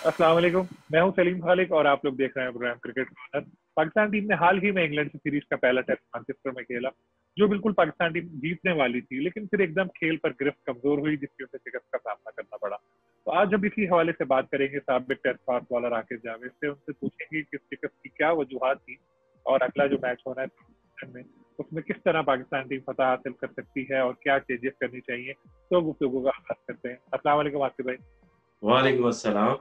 अस्सलाम वालेकुम। मैं हूं सलीम खालिक और आप लोग देख रहे हैं program cricket corner. Pakistan team ने हाल ही में इंग्लैंड से सीरीज का पहला टेस्ट मैनचेस्टर में खेला, जो बिल्कुल पाकिस्तान टीम जीतने वाली थी, लेकिन फिर एकदम खेल पर गिरफ्त कमजोर हुई, जिसकी उसे शिकस्त का सामना करना पड़ा। तो आज हम इसी हवाले से बात करेंगे साबिक test fast bowler Aqib Javed से। उनसे पूछेंगे कि इस शिकस्त की क्या वजूहत थी और अगला जो मैच होना है पाकिस्तान में, उसमें किस तरह पाकिस्तान टीम फतह हासिल कर सकती है और क्या चेंजेस करनी चाहिए। तो गुफ्तगू का आगाज करते हैं। अस्सलाम वालेकुम आकिब भाई। वालेकुम अस्सलाम।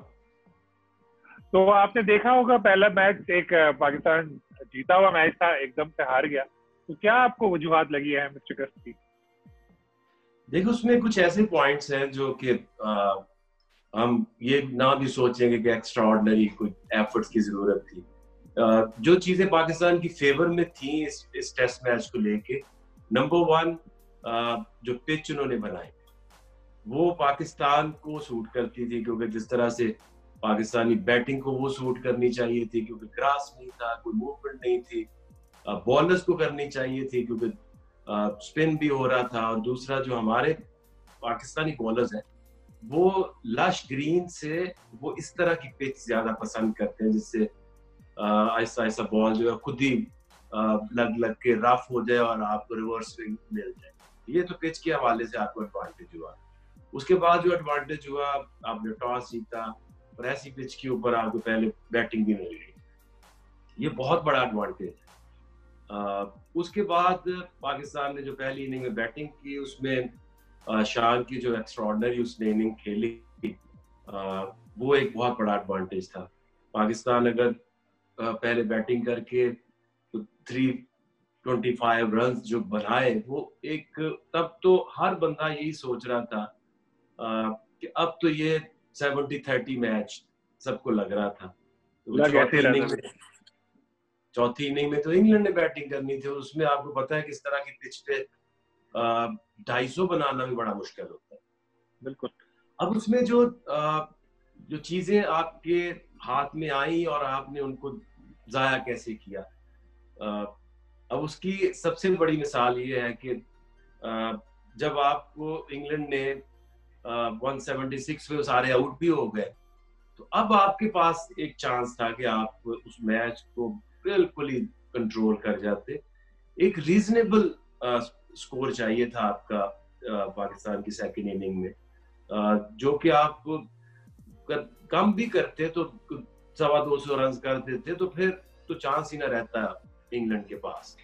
तो आपने देखा होगा पहला मैच एक पाकिस्तान जीता हुआ मैच था, एकदम से हार गया। तो क्या आपको वजूहत लगी है मिस्टर शिकस्त की? देखो, उसमें कुछ ऐसे पॉइंट्स हैं जो कि हम ये ना भी सोचेंगे कि एक्स्ट्रा ऑर्डिनरी कुछ एफर्ट्स की जरूरत थी। जो चीजें पाकिस्तान की फेवर में थी इस टेस्ट मैच को लेके, नंबर वन, जो पिच उन्होंने बनाई वो पाकिस्तान को सूट करती थी, क्योंकि जिस तरह से पाकिस्तानी बैटिंग को वो सूट करनी चाहिए थी, क्योंकि ग्रास नहीं था, कोई मूवमेंट नहीं थी। बॉलर्स को करनी चाहिए थी क्योंकि स्पिन भी हो रहा था। और दूसरा, जो हमारे पाकिस्तानी बॉलर्स हैं वो लश ग्रीन से वो इस तरह की पिच ज्यादा पसंद करते हैं, जिससे ऐसा ऐसा बॉल जो है खुद ही लग लग के रफ हो जाए और आपको रिवर्स स्विंग मिल जाए। ये तो पिच के हवाले से आपको एडवांटेज हुआ। उसके बाद जो एडवांटेज हुआ, आपने टॉस जीता और ऐसी पिच के ऊपर आपको पहले बैटिंग भी मिल गई, ये बहुत बड़ा एडवांटेज है। उसके बाद पाकिस्तान ने जो पहली इनिंग में बैटिंग की, उसमें शान की जो एक्स्ट्राऑर्डिनरी उसने इनिंग खेली, वो एक बहुत बड़ा एडवांटेज था। पाकिस्तान अगर पहले बैटिंग करके तो 325 रन जो बनाए, वो एक, तब तो हर बंदा यही सोच रहा था कि अब तो ये 70-30 मैच सबको लग रहा था। तो लग ऐसे रहा था। चौथी इनिंग में तो इंग्लैंड ने बैटिंग करनी थी, उसमें आपको पता है किस तरह की पिच पे 250 बनाना भी बड़ा मुश्किल होता है। बिल्कुल। अब उसमें जो चीजें आपके हाथ में आई और आपने उनको जाया कैसे किया, अब उसकी सबसे बड़ी मिसाल ये है कि जब आपको इंग्लैंड ने 176 में सारे आउट भी हो गए, तो अब आपके पास एक चांस था कि आप उस मैच को बिल्कुल ही कंट्रोल कर जाते। एक रीजनेबल स्कोर चाहिए था आपका पाकिस्तान की सेकंड इनिंग में, जो कि आप कम भी करते तो 250 रन कर देते, तो फिर तो चांस ही ना रहता इंग्लैंड के पास।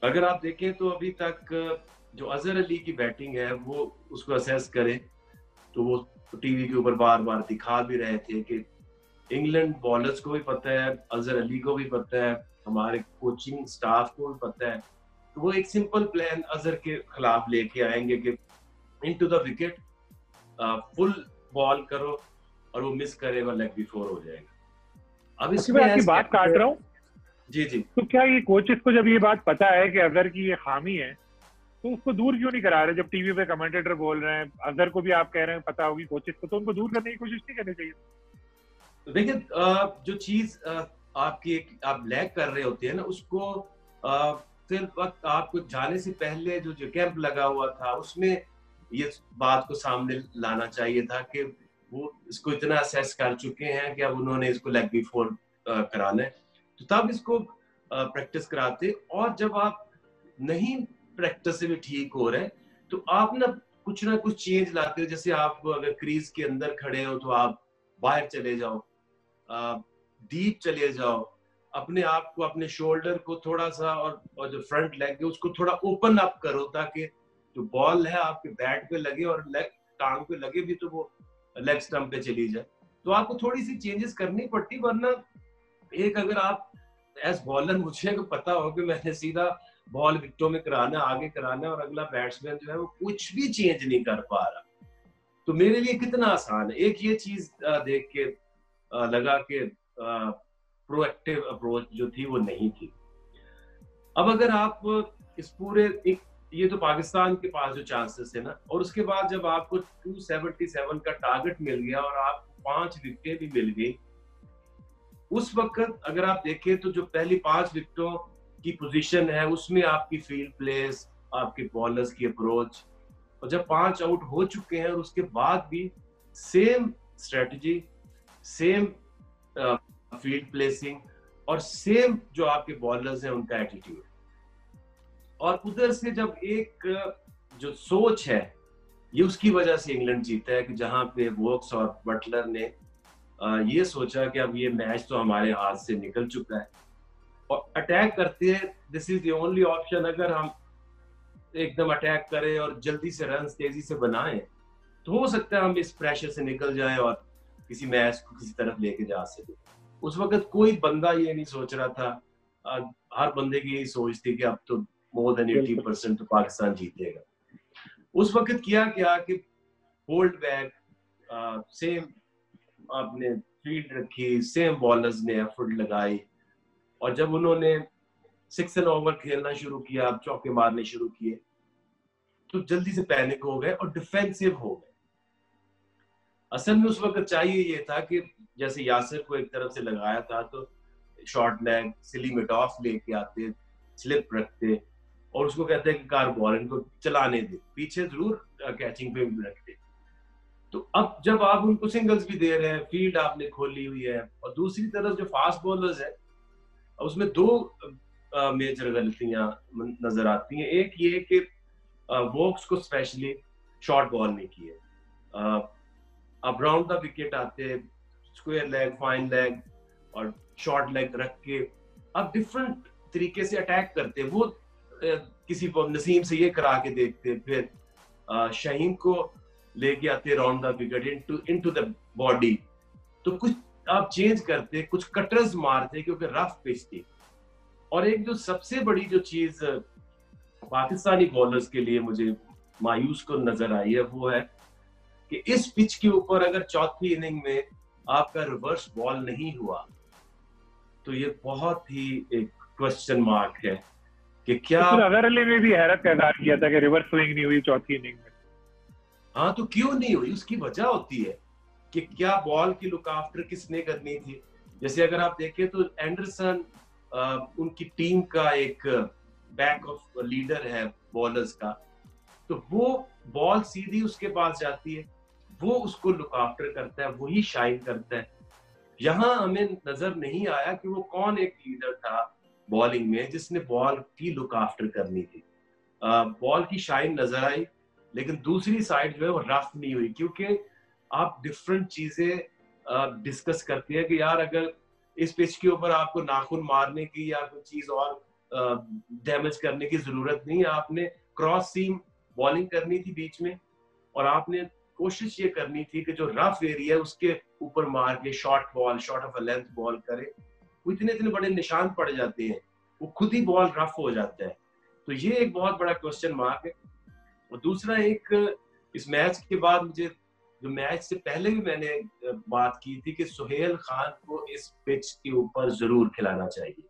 अगर आप देखें तो अभी तक जो अजहर अली की बैटिंग है, वो उसको असेस करें तो वो टीवी के ऊपर बार बार दिखा भी रहे थे कि इंग्लैंड बॉलर्स को भी पता है, अजहर अली को भी पता है, हमारे कोचिंग स्टाफ को भी पता है। तो वो एक सिंपल प्लान अजहर के खिलाफ लेके आएंगे कि into the wicket full ball करो और वो मिस करेगा, लेग बी 4 हो जाएगा। अब अच्छा, मैं इसमें आपकी बात काट रहा हूँ। जी जी। तो क्या ये कोचेस को जब ये बात पता है कि अजहर की ये खामी है, तो उसको दूर क्यों नहीं करा रहे? जब टीवी पे कमेंटेटर बोल रहे हैं, अजहर को भी आप कह रहे हैं पता होगी कोचेस को, तो उनको दूर करने की कोशिश नहीं करनी चाहिए? तो देखिए, जो चीज आपकी आप लैग कर रहे होते हैं ना, उसको फिर वक्त आपको जाने से पहले जो कैंप लगा हुआ था, उसमें ये बात को सामने लाना चाहिए था कि वो इसको इतना असेस कर चुके हैं कि अब उन्होंने इसको लेग बी 4 कराना है, तो तब इसको प्रैक्टिस कराते। और जब आप नहीं प्रैक्टिस से भी ठीक हो रहे, तो आप ना कुछ चेंज लाते हो। जैसे आप अगर क्रीज के अंदर खड़े हो तो आप बाहर चले जाओ, डीप चले जाओ, अपने आप को, अपने शोल्डर को थोड़ा सा, और जो फ्रंट लेग है उसको थोड़ा ओपन अप करो, ताकि जो बॉल है आपके बैट पे लगे और लेग टांग पे लगे भी तो वो लेग स्टंप पे चली जाए। तो आपको थोड़ी सी चेंजेस करनी पड़ती, वरना एक, अगर आप एज बॉलर, मुझे को पता हो कि मैंने सीधा बॉल विकेटों में कराना, आगे कराना, और अगला बैट्समैन जो है वो कुछ भी चेंज नहीं कर पा रहा, तो मेरे लिए कितना आसान है। एक ये चीज देख के लगा कि प्रोएक्टिव अप्रोच जो थी वो नहीं थी। अब अगर आप इस पूरे ये तो पाकिस्तान के पास जो चांसेस है ना, और उसके बाद जब आपको 277 का टारगेट मिल गया और आपको 5 विकेटें भी मिल गई, उस वक्त अगर आप देखें तो जो पहली 5 विकेटों की पोजीशन है, उसमें आपकी फील्ड प्लेस, आपके बॉलर्स की अप्रोच, और जब 5 आउट हो चुके हैं और उसके बाद भी same strategy, same field placing और सेम जो आपके बॉलर्स हैं उनका एटीट्यूड। और उधर से जब एक जो सोच है, ये उसकी वजह से इंग्लैंड जीता है कि जहां पे वोक्स और बटलर ने ये सोचा कि अब ये मैच तो हमारे हाथ से निकल चुका है और अटैक करते हैं, this is the only option. अगर हम एकदम अटैक करें और जल्दी से रन तेजी से बनाएं तो हो सकता है हम इस प्रेशर से निकल जाएं और किसी मैच को किसी तरफ लेके जा सके। उस वक्त कोई बंदा ये नहीं सोच रहा था, हर बंदे की यही सोच थी कि अब तो मोर देन 80% तो पाकिस्तान जीतेगा। उस वक्त किया क्या कि होल्ड बैक, सेम आपने फील्ड रखी, सेम बॉलर्स ने एफर्ट लगाई और जब उन्होंने 6 ओवर खेलना शुरू किया, चौके मारने शुरू किए, तो जल्दी से पैनिक हो गए और डिफेंसिव हो गए। असल में उस वक्त चाहिए ये था कि जैसे यासिर को एक तरफ से लगाया था तो short leg silly mid of लेके आते, स्लिप रखते और उसको कहते हैं कि कार बॉल इनको चलाने दे, पीछे जरूर कैचिंग पे भी रखते। तो अब जब आप उनको सिंगल्स भी दे रहे हैं, फील्ड आपने खोली हुई है और दूसरी तरफ जो फास्ट बॉलर्स है उसमें दो मेजर गलतियां नजर आती हैं। एक ये कि वोक्स को स्पेशली शॉर्ट बॉल नहीं किए, अब राउंड द विकेट आते, स्क्वायर लेग, फाइन लेग और शॉर्ट लेग रख के अब डिफरेंट तरीके से अटैक करते। वो किसी को नसीम से ये करा के देखते, फिर शाहीन को लेके आते round the wicket into the body, तो कुछ आप चेंज करते, कुछ कटर्स मारते क्योंकि रफ पिच थी। और एक जो सबसे बड़ी जो चीज पाकिस्तानी बॉलर्स के लिए मुझे मायूस को नजर आई है वो है कि इस पिच के ऊपर अगर चौथी इनिंग में आपका रिवर्स बॉल नहीं हुआ तो ये बहुत ही एक क्वेश्चन मार्क है कि क्या तो अजहर अली ने भी हैरत का इजहार किया था कि रिवर्स स्विंग नहीं हुई चौथी इनिंग में। हाँ, तो क्यों नहीं हुई? उसकी वजह होती है कि क्या बॉल की लुक आफ्टर किसने करनी थी। जैसे अगर आप देखें तो एंडरसन उनकी टीम का एक बैक ऑफ लीडर है बॉलर्स का, तो वो बॉल सीधी उसके पास जाती है, वो उसको लुक आफ्टर करता है, वही शाइन करता है। यहाँ हमें नजर नहीं आया कि वो कौन एक लीडर था बॉलिंग में जिसने बॉल की लुक आफ्टर करनी थी। बॉल की शाइन नजर आई लेकिन दूसरी साइड जो है वो रफ नहीं हुई, क्योंकि आप डिफरेंट चीजें डिस्कस करते हैं कि यार अगर इस पिच के ऊपर आपको नाखून मारने की या कोई चीज और डैमेज करने की जरूरत नहीं है, आपने क्रॉस सीम बॉलिंग करनी थी बीच में और आपने कोशिश ये करनी थी कि जो रफ एरिया है उसके ऊपर मार के short ball, short of a length ball करे। वो इतने इतने बड़े निशान पड़ जाते हैं, वो खुद ही बॉल रफ हो जाता है। तो ये एक बहुत बड़ा क्वेश्चन मार्क है। और दूसरा एक इस मैच के बाद मुझे, जो मैच से पहले भी मैंने बात की थी कि सुहेल खान को इस पिच के ऊपर जरूर खिलाना चाहिए,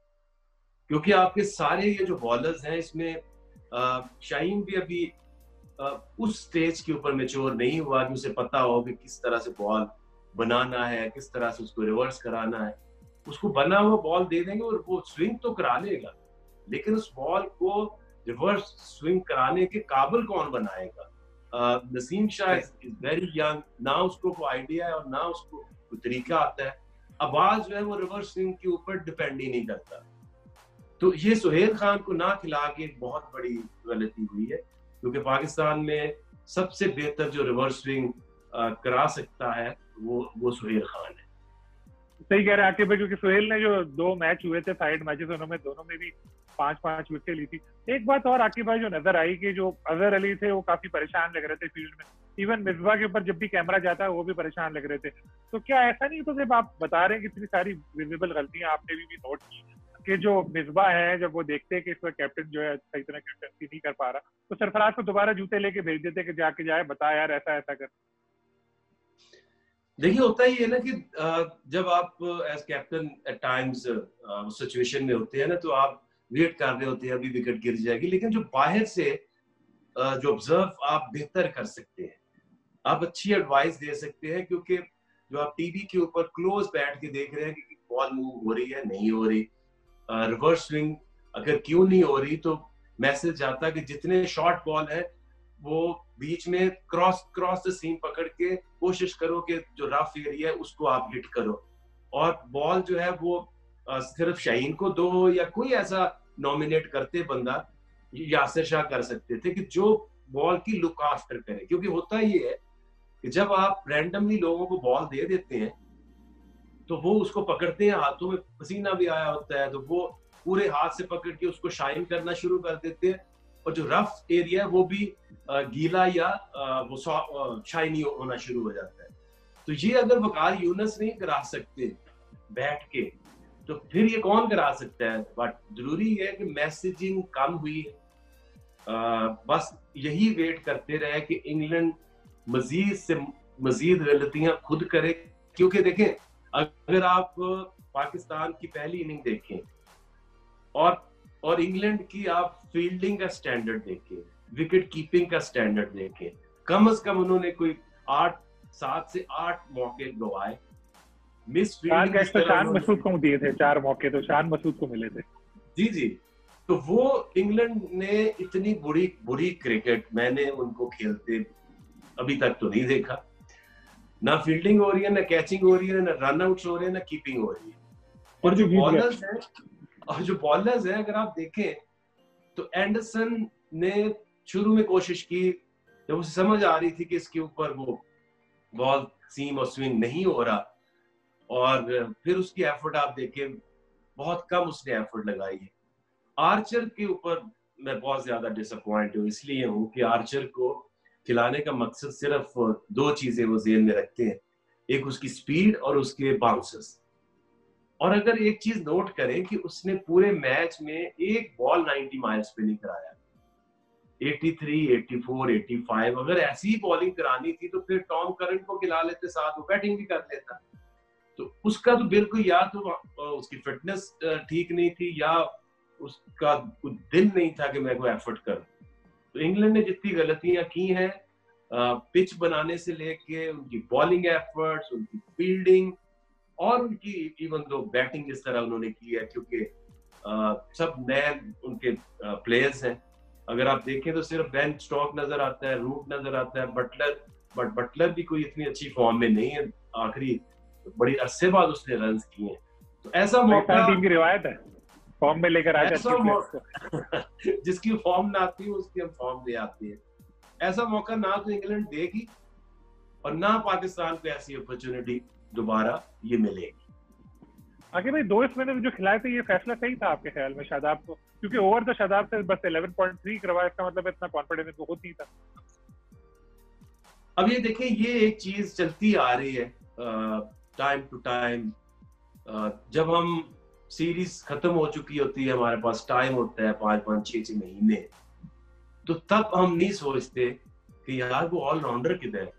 क्योंकि आपके सारे ये जो बॉलर्स हैं इसमें शाहीन भी अभी उस स्टेज के ऊपर मैच्योर नहीं हुआ कि उसे पता हो कि किस तरह से बॉल बनाना है, किस तरह से उसको रिवर्स कराना है। उसको बना हुआ बॉल दे देंगे और वो स्विंग तो करा लेगा, लेकिन उस बॉल को रिवर्स स्विंग कराने के काबिल कौन बनाएगा? Naseem Shah is very young, ना उसको कोई आइडिया है और ना उसको कोई तरीका आता है। आवाज जो है वो रिवर्स स्विंग के ऊपर डिपेंड ही नहीं करता। तो ये सुहेल खान को ना खिला के एक बहुत बड़ी गलती हुई है, क्योंकि पाकिस्तान में सबसे बेहतर जो रिवर्स स्विंग करा सकता है वो सुहेल खान है। सही कह रहे हैं आकिब भाई, क्योंकि सुहेल ने जो 2 मैच हुए थे साइड मैचेस, उन्होंने दोनों में भी 5-5 विकेट ली थी। एक बात और आकिब भाई जो नजर आई कि जो अजहर अली थे वो काफी परेशान लग रहे थे फील्ड में, इवन मिसबा के ऊपर जब भी कैमरा जाता है वो भी परेशान लग रहे थे। तो क्या ऐसा नहीं, तो जब आप बता रहे हैं कि इतनी सारी विजिबल गलतियां आपने भी नोट की कि जो मिसबा है जब वो देखते हैं कि इसका कैप्टन जो है सही तरह कैप्टनसी नहीं कर पा रहा, तो सरफराज को दोबारा जूते लेके भेज देते कि जाके जाए बता यार ऐसा ऐसा कर। देखिए होता ही है ना कि जब आप as captain at times situation में होते हैं ना, तो आप वेट कर रहे होते हैं अभी विकेट गिर जाएगी, लेकिन जो बाहर से जो ऑब्जर्व आप बेहतर कर सकते हैं, आप अच्छी एडवाइस दे सकते हैं, क्योंकि जो आप टीवी के ऊपर क्लोज बैठ के देख रहे हैं कि बॉल मूव हो रही है नहीं हो रही, रिवर्स स्विंग अगर क्यों नहीं हो रही, तो मैसेज आता है कि जितने शॉर्ट बॉल है वो बीच में क्रॉस द सीम पकड़ के कोशिश करो कि जो रफ एरिया है उसको आप हिट करो, और बॉल जो है वो सिर्फ शाहीन को दो या कोई ऐसा नॉमिनेट करते बंदा, यासिर शाह कर सकते थे कि जो बॉल की लुक आफ्टर करे। क्योंकि होता ये है कि जब आप रैंडमली लोगों को बॉल दे देते हैं तो वो उसको पकड़ते हैं, हाथों में पसीना भी आया होता है, तो वो पूरे हाथ से पकड़ के उसको शाइन करना शुरू कर देते हैं, और जो रफ एरिया है वो भी गीला या वो शाइनी होना शुरू हो जाता है। तो ये अगर वकार यूनस नहीं करा सकते बैठ के, तो फिर ये कौन करा सकता है? बट जरूरी है कि मैसेजिंग कम हुई है, बस यही वेट करते रहे कि इंग्लैंड मजीद से मजीद गलतियां खुद करे। क्योंकि देखें, अगर आप पाकिस्तान की पहली इनिंग देखें और इंग्लैंड की आप फील्डिंग का स्टैंडर्ड देखें, विकेट कीपिंग का स्टैंडर्ड देखें, कम से कम उन्होंने कोई 7 से 8 मौके गवाए। मिस फील्डिंग तो शान मसूद को दिए थे 4 मौके, तो शान मसूद को मिले थे। जी। तो वो इंग्लैंड ने इतनी बुरी क्रिकेट मैंने उनको खेलते अभी तक तो नहीं देखा। ना फील्डिंग हो रही है, ना कैचिंग हो रही है, ना रन आउट्स हो रहे हैं, ना कीपिंग हो रही है। और जो बॉलर्स हैं अगर आप देखें तो एंडरसन ने शुरू में कोशिश की, जब उसे समझ आ रही थी कि इसके ऊपर वो बॉल सीम और स्विंग नहीं हो रहा, और फिर उसकी एफर्ट आप देखें बहुत कम उसने एफर्ट लगाई है। आर्चर के ऊपर मैं बहुत ज्यादा डिसअपॉइंट हूँ, इसलिए हूँ कि आर्चर को खिलाने का मकसद सिर्फ 2 चीजें वो जेहन में रखते हैं, एक उसकी स्पीड और उसके बाउंसर्स। और अगर एक चीज नोट करें कि उसने पूरे मैच में एक बॉल 90 माइल्स पे नहीं कराया, 83, 84, 85, अगर ऐसी ही बॉलिंग करानी थी तो फिर टॉम करंट को खिला लेते, साथ वो बैटिंग भी कर लेता। तो उसका तो बिल्कुल, या तो उसकी फिटनेस ठीक नहीं थी या उसका दिल नहीं था कि मैं कोई एफर्ट करूं। तो इंग्लैंड ने जितनी गलतियां की हैं पिच बनाने से लेके उनकी बॉलिंग एफर्ट्स, उनकी फील्डिंग और उनकी इवन दो बैटिंग जिस तरह उन्होंने की है, क्योंकि सब नए उनके प्लेयर्स हैं। अगर आप देखें तो सिर्फ बेन स्टोक्स नजर आता है, रूट नजर आता है, बटलर भी कोई इतनी अच्छी फॉर्म में नहीं है, आखिरी बड़ी अरसे बाद उसने रन किए हैं। तो ऐसा मौका टीम की रिवायत है, फॉर्म में लेकर आ जाती है जिसकी फॉर्म ना आती है उसकी हम फॉर्म ले आते हैं। ऐसा मौका ना तो इंग्लैंड देगी और ना पाकिस्तान को ऐसी अपॉर्चुनिटी दोबारा ये मिलेगी। आगे भाई 2 मैंने जो खिलाए थे, ये फैसला सही था आपके ख्याल में शादाब को? क्योंकि ओवर तो शादाब से बस 11.3 करवाया, इसका मतलब इतना कॉन्फिडेंस इनको खुद नहीं था। अब ये देखिए, ये एक चीज चलती आ रही है टाइम टू टाइम। जब हम सीरीज खत्म हो चुकी होती है, हमारे पास टाइम होता है 5-5, 6-6 महीने, तो तब हम नहीं सोचते कि यार वो ऑलराउंडर किधर है।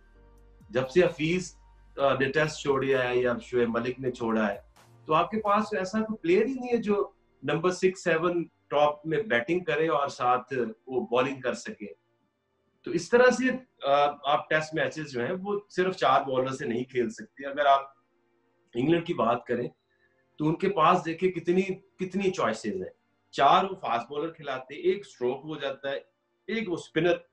जब से हफीज ने टेस्ट छोड़ा है या शोएब मलिक ने छोड़ा है, तो आपके पास ऐसा कोई प्लेयर ही नहीं है जो नंबर 6-7 टॉप में बैटिंग करे और साथ वो बॉलिंग कर सके। तो इस तरह से आप टेस्ट मैचेस जो हैं वो सिर्फ 4 बॉलर से नहीं खेल सकते। अगर आप इंग्लैंड की बात करें तो उनके पास देखिए कितनी चॉइसेस हैं। 4 वो फास्ट बॉलर खिलाते हैं, एक स्ट्रोक हो जाता है, एक वो स्पिनर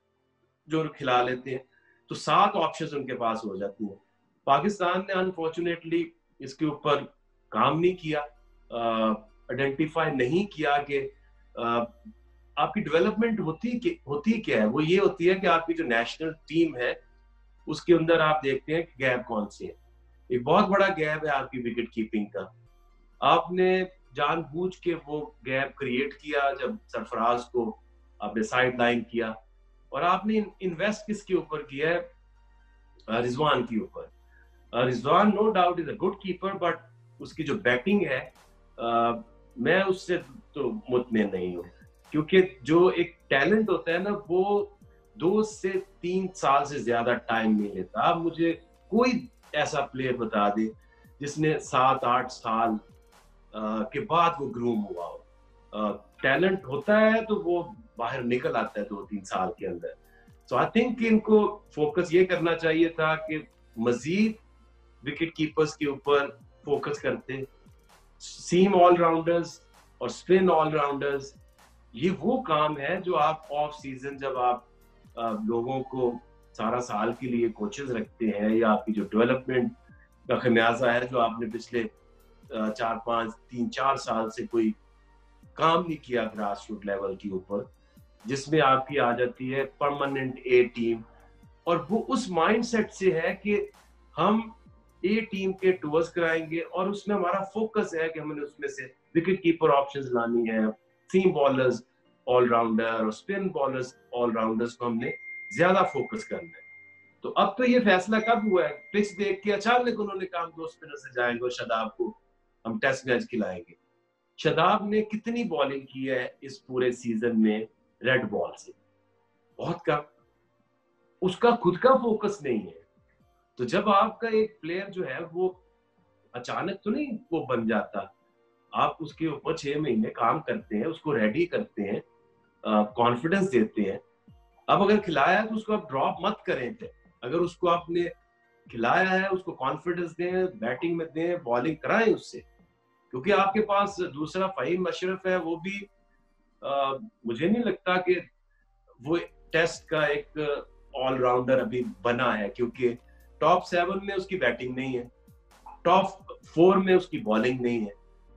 जो खिला लेते हैं, तो 7 ऑप्शंस उनके पास हो जाती हैं। पाकिस्तान ने अनफॉर्चुनेटली इसके ऊपर काम नहीं किया, आइडेंटिफाई नहीं किया कि आपकी डेवलपमेंट होती क्या है। वो ये होती है कि आपकी जो नेशनल टीम है उसके अंदर आप देखते हैं कि गैप कौन से है। एक बहुत बड़ा गैप है आपकी विकेट कीपिंग का। आपने जानबूझ के वो गैप क्रिएट किया जब सरफराज को आपने साइड लाइन किया, और आपने इन्वेस्ट किसके ऊपर किया है? रिजवान के ऊपर। Rizwan no doubt is a good keeper, but उसकी जो बैटिंग है मैं उससे तो मुतमिन नहीं हूँ, क्योंकि जो एक टैलेंट होता है ना वो 2 से 3 साल से ज्यादा टाइम नहीं लेता। आप मुझे कोई ऐसा प्लेयर बता दे जिसने 7-8 साल के बाद वो ग्रूम हुआ हो। टैलेंट होता है तो वो बाहर निकल आता है 2-3 साल के अंदर। सो आई थिंक इनको फोकस ये करना चाहिए था कि मजीद विकेट कीपर्स के ऊपर फोकस करते। सीम ऑलराउंडर्स और स्पिन ऑलराउंडर्स, ये वो काम है जो आप ऑफ सीजन जब आप लोगों को सारा साल के लिए कोचेस रखते हैं, या आपकी जो डेवलपमेंट का खमियाजा है जो आपने पिछले 3-4 साल से कोई काम नहीं किया ग्रास रूट लेवल के ऊपर, जिसमें आपकी आ जाती है परमानेंट ए टीम, और वो उस माइंडसेट से है कि हम ए टीम के टूर्स कराएंगे और उसमें हमारा फोकस है कि हमने उसमें से विकेट कीपर ऑप्शंस लानी है, सीम बॉलर्स ऑलराउंडर और स्पिन बॉलर्स ऑलराउंडर्स को हमने ज्यादा फोकस करना है। तो अब तो ये फैसला कब हुआ है, पिच देख के अचानक उन्होंने कहा 2 स्पिनर से जाएंगे और शादाब को हम टेस्ट मैच खिलाएंगे। शादाब ने कितनी बॉलिंग की है इस पूरे सीजन में रेड बॉल से? बहुत कम। उसका खुद का फोकस नहीं है। तो जब आपका एक प्लेयर जो है वो अचानक तो नहीं वो बन जाता, आप उसके ऊपर 6 महीने काम करते हैं, उसको रेडी करते हैं, कॉन्फिडेंस देते हैं। अब अगर खिलाया तो उसको आप ड्रॉप मत करें थे। अगर उसको आपने खिलाया है, उसको कॉन्फिडेंस दें, बैटिंग में दें, बॉलिंग कराएं उससे, क्योंकि आपके पास दूसरा फ़हीम अशरफ है, वो भी मुझे नहीं लगता कि वो टेस्ट का एक ऑलराउंडर अभी बना है, क्योंकि टॉप 7 में उसकी बैटिंग नहीं है, टॉप 4 में उसकी बॉलिंग नहीं है।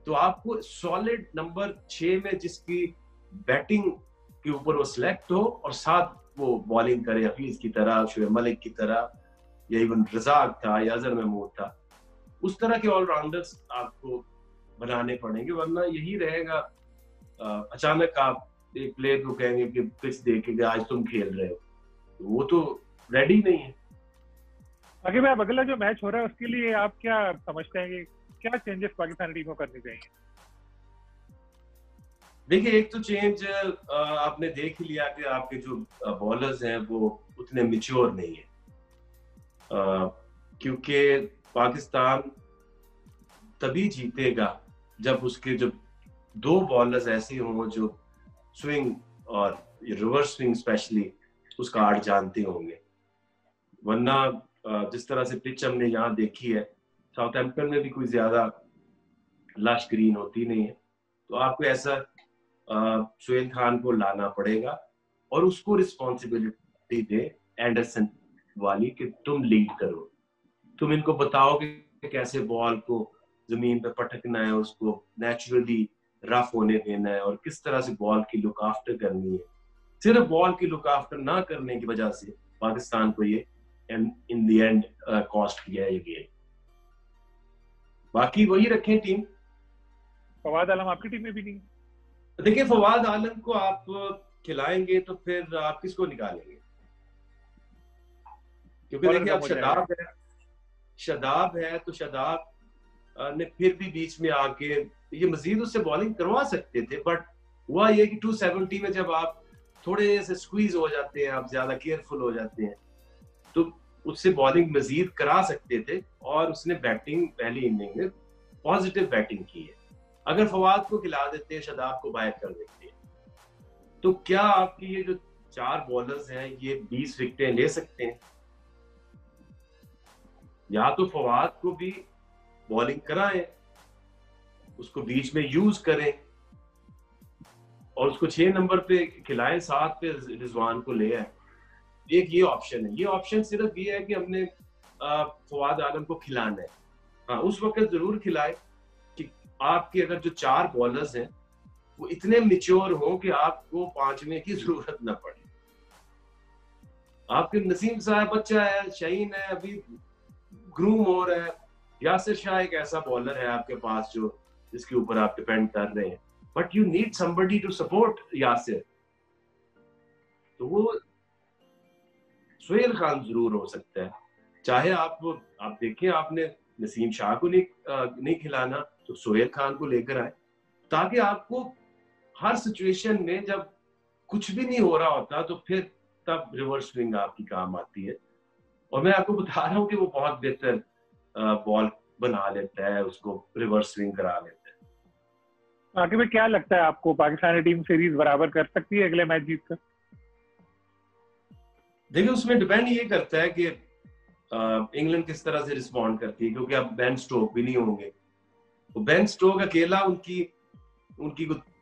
तो आपको सॉलिड नंबर 6 में जिसकी बैटिंग के ऊपर वो सिलेक्ट हो और साथ वो बॉलिंग करे, हफीज की तरह, शुएब मलिक की तरह, या इवन रजाक था या अजहर महमूद था, उस तरह के ऑलराउंडर्स आपको बनाने पड़ेंगे, वरना यही रहेगा अचानक आप एक प्लेयर को कहेंगे कि पिच देके आज तुम खेल रहे हो, तो वो तो रेडी नहीं है। आगे भाई, अब अगला जो मैच हो रहा है उसके लिए आप क्या समझते हैं कि क्या चेंजेस पाकिस्तानी टीम को करनी चाहिए? देखिए, एक तो चेंज आपने देख ही लिया कि आपके जो बॉलर्स हैं वो उतने मैच्योर नहीं है, क्योंकि पाकिस्तान तभी जीतेगा जब उसके जो 2 बॉलर्स ऐसे हों जो स्विंग और रिवर्स स्विंग स्पेशली उसका आर्ट जानते होंगे। वरना जिस तरह से पिच हमने यहाँ देखी है, साउथहैम्पटन में भी कोई ज्यादा लश ग्रीन होती नहीं है, तो आपको ऐसा सुहेल खान को लाना पड़ेगा और उसको रिस्पॉन्सिबिलिटी दे एंडरसन वाली कि तुम लीड करो, तुम इनको बताओ कि कैसे बॉल को जमीन पे पटकना है, उसको नेचुरली रफ होने देना है और किस तरह से बॉल की लुक आफ्टर करनी है। सिर्फ बॉल की लुक आफ्टर ना करने की वजह से पाकिस्तान को ये इन द एंड कॉस्ट किया है ये गेम। बाकी वही रखें टीम। फवाद आलम आपकी टीम में भी नहीं? देखिए, फवाद आलम को आप खिलाएंगे तो फिर आप किसको निकालेंगे? क्योंकि देखिए, अब शादाब है तो शादाब ने फिर भी बीच में आके ये मजीद उससे बॉलिंग करवा सकते थे, बट हुआ ये कि 270 में जब आप थोड़े से स्क्वीज हो जाते हैं, आप ज्यादा केयरफुल हो जाते हैं, तो उससे बॉलिंग मजीद करा सकते थे और उसने बैटिंग पहली इनिंग में पॉजिटिव बैटिंग की है। अगर फवाद को खिला देते हैं, शादाब को बाहर कर देते हैं, तो क्या आपकी ये जो 4 बॉलर्स हैं ये 20 विकेटें ले सकते हैं? या तो फवाद को भी बॉलिंग कराएं, उसको बीच में यूज करें और उसको 6 नंबर पे खिलाएं, 7 पे रिजवान को ले आए। एक ये ऑप्शन है। ये ऑप्शन सिर्फ ये है कि हमने फवाद आलम को खिलाना है। हाँ, उस वक्त जरूर खिलाए कि आपके अगर जो 4 बॉलर्स हैं वो इतने मैच्योर हो कि आपको 5वें की जरूरत ना पड़े। आपके नसीम साहब बच्चा है, शहीन है, अभी ग्रूम हो रहा है, यासिर शाह एक ऐसा बॉलर है आपके पास जो जिसके ऊपर आप डिपेंड कर रहे हैं, but you need somebody to support Yasir. तो वो सुहेल खान जरूर हो सकता है। चाहे आप देखें, आपने नसीम शाह को नहीं खिलाना तो सुहेल खान को लेकर आए, ताकि आपको हर सिचुएशन में जब कुछ भी नहीं हो रहा होता तो फिर तब रिवर्स स्विंग आपकी काम आती है। और मैं आपको बता रहा हूँ कि वो बहुत बेहतर बॉल बना लेता है, उसको रिवर्स स्विंग करा लेता है। आगे में क्या लगता है आपको, पाकिस्तानी टीम सीरीज बराबर कर सकती है अगले मैच जीतकर? देखिए, उसमें डिपेंड ये करता है कि इंग्लैंड किस तरह से रिस्पॉन्ड करती है, क्योंकि अब बेन स्टोक भी नहीं होंगे। तो बेन स्टोक अकेला उनकी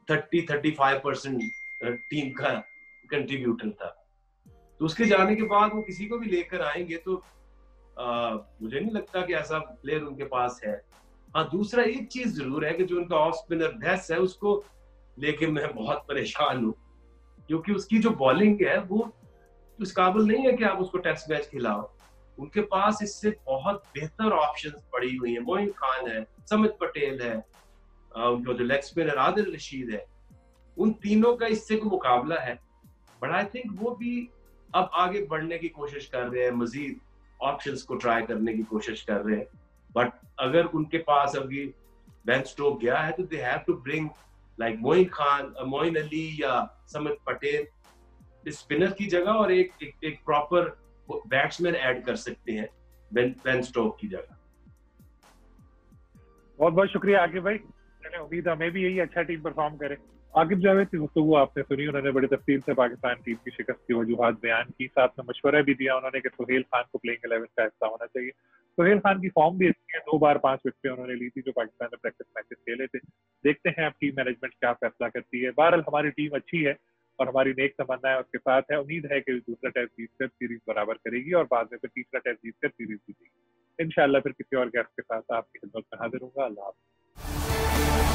30-35% टीम का कंट्रीब्यूटर था। तो उसके जाने के बाद वो किसी को भी लेकर आएंगे तो मुझे नहीं लगता कि ऐसा प्लेयर उनके पास है। हाँ, दूसरा एक चीज जरूर है कि जो उनका ऑफ स्पिनर बेस है उसको लेके मैं बहुत परेशान हूँ, क्योंकि उसकी जो बॉलिंग है वो उस काबिल नहीं है कि आप उसको टेस्ट मैच खिलाओ। उनके पास इससे बहुत बेहतर ऑप्शंस पड़ी हुई है। मोइन खान है, समित पटेल है, उनका जो लेग स्पिनर आदिल रशीद है, उन तीनों का इससे कोई मुकाबला है। बट आई थिंक वो भी अब आगे बढ़ने की कोशिश कर रहे हैं, मजीद ऑप्शंस को ट्राई करने की कोशिश कर रहे हैं। बट अगर उनके पास अभी बेन स्टोक गया है तो they have to bring like Moin Khan, Moin Ali या समित पटेल स्पिनर की जगह, और एक प्रॉपर बैट्समैन ऐड कर सकते हैं बेन स्टोक की जगह। बहुत बहुत शुक्रिया आकिब भाई, मैंने उम्मीद हमें भी यही अच्छा टीम परफॉर्म करे। आकिब जावेद की गुफ्तगू आपने सुनी, उन्होंने बड़ी तफसील से पाकिस्तान टीम की शिकस्त की वजूहात बयान की, साथ में मशवरा भी दिया उन्होंने कि सुहेल खान को प्लेइंग 11 का हिस्सा होना चाहिए। सुहेल खान की फॉर्म भी अच्छी है, 2 बार 5 विकेटें उन्होंने ली थी जो पाकिस्तान ने प्रैक्टिस मैचेस खेले थे। देखते हैं अब टीम मैनेजमेंट क्या फैसला करती है। बहरहाल हमारी टीम अच्छी है और हमारी नेक तमन्ना उसके साथ है। उम्मीद है कि दूसरा टेस्ट जीतकर सीरीज बराबर करेगी और बाद में फिर तीसरा टेस्ट जीतकर सीरीज जीतेगी। इंशाल्लाह फिर किसी और गेस्ट के साथ आपकी खिदमत में हाजिर होगा। अल्लाह हाफ़िज़।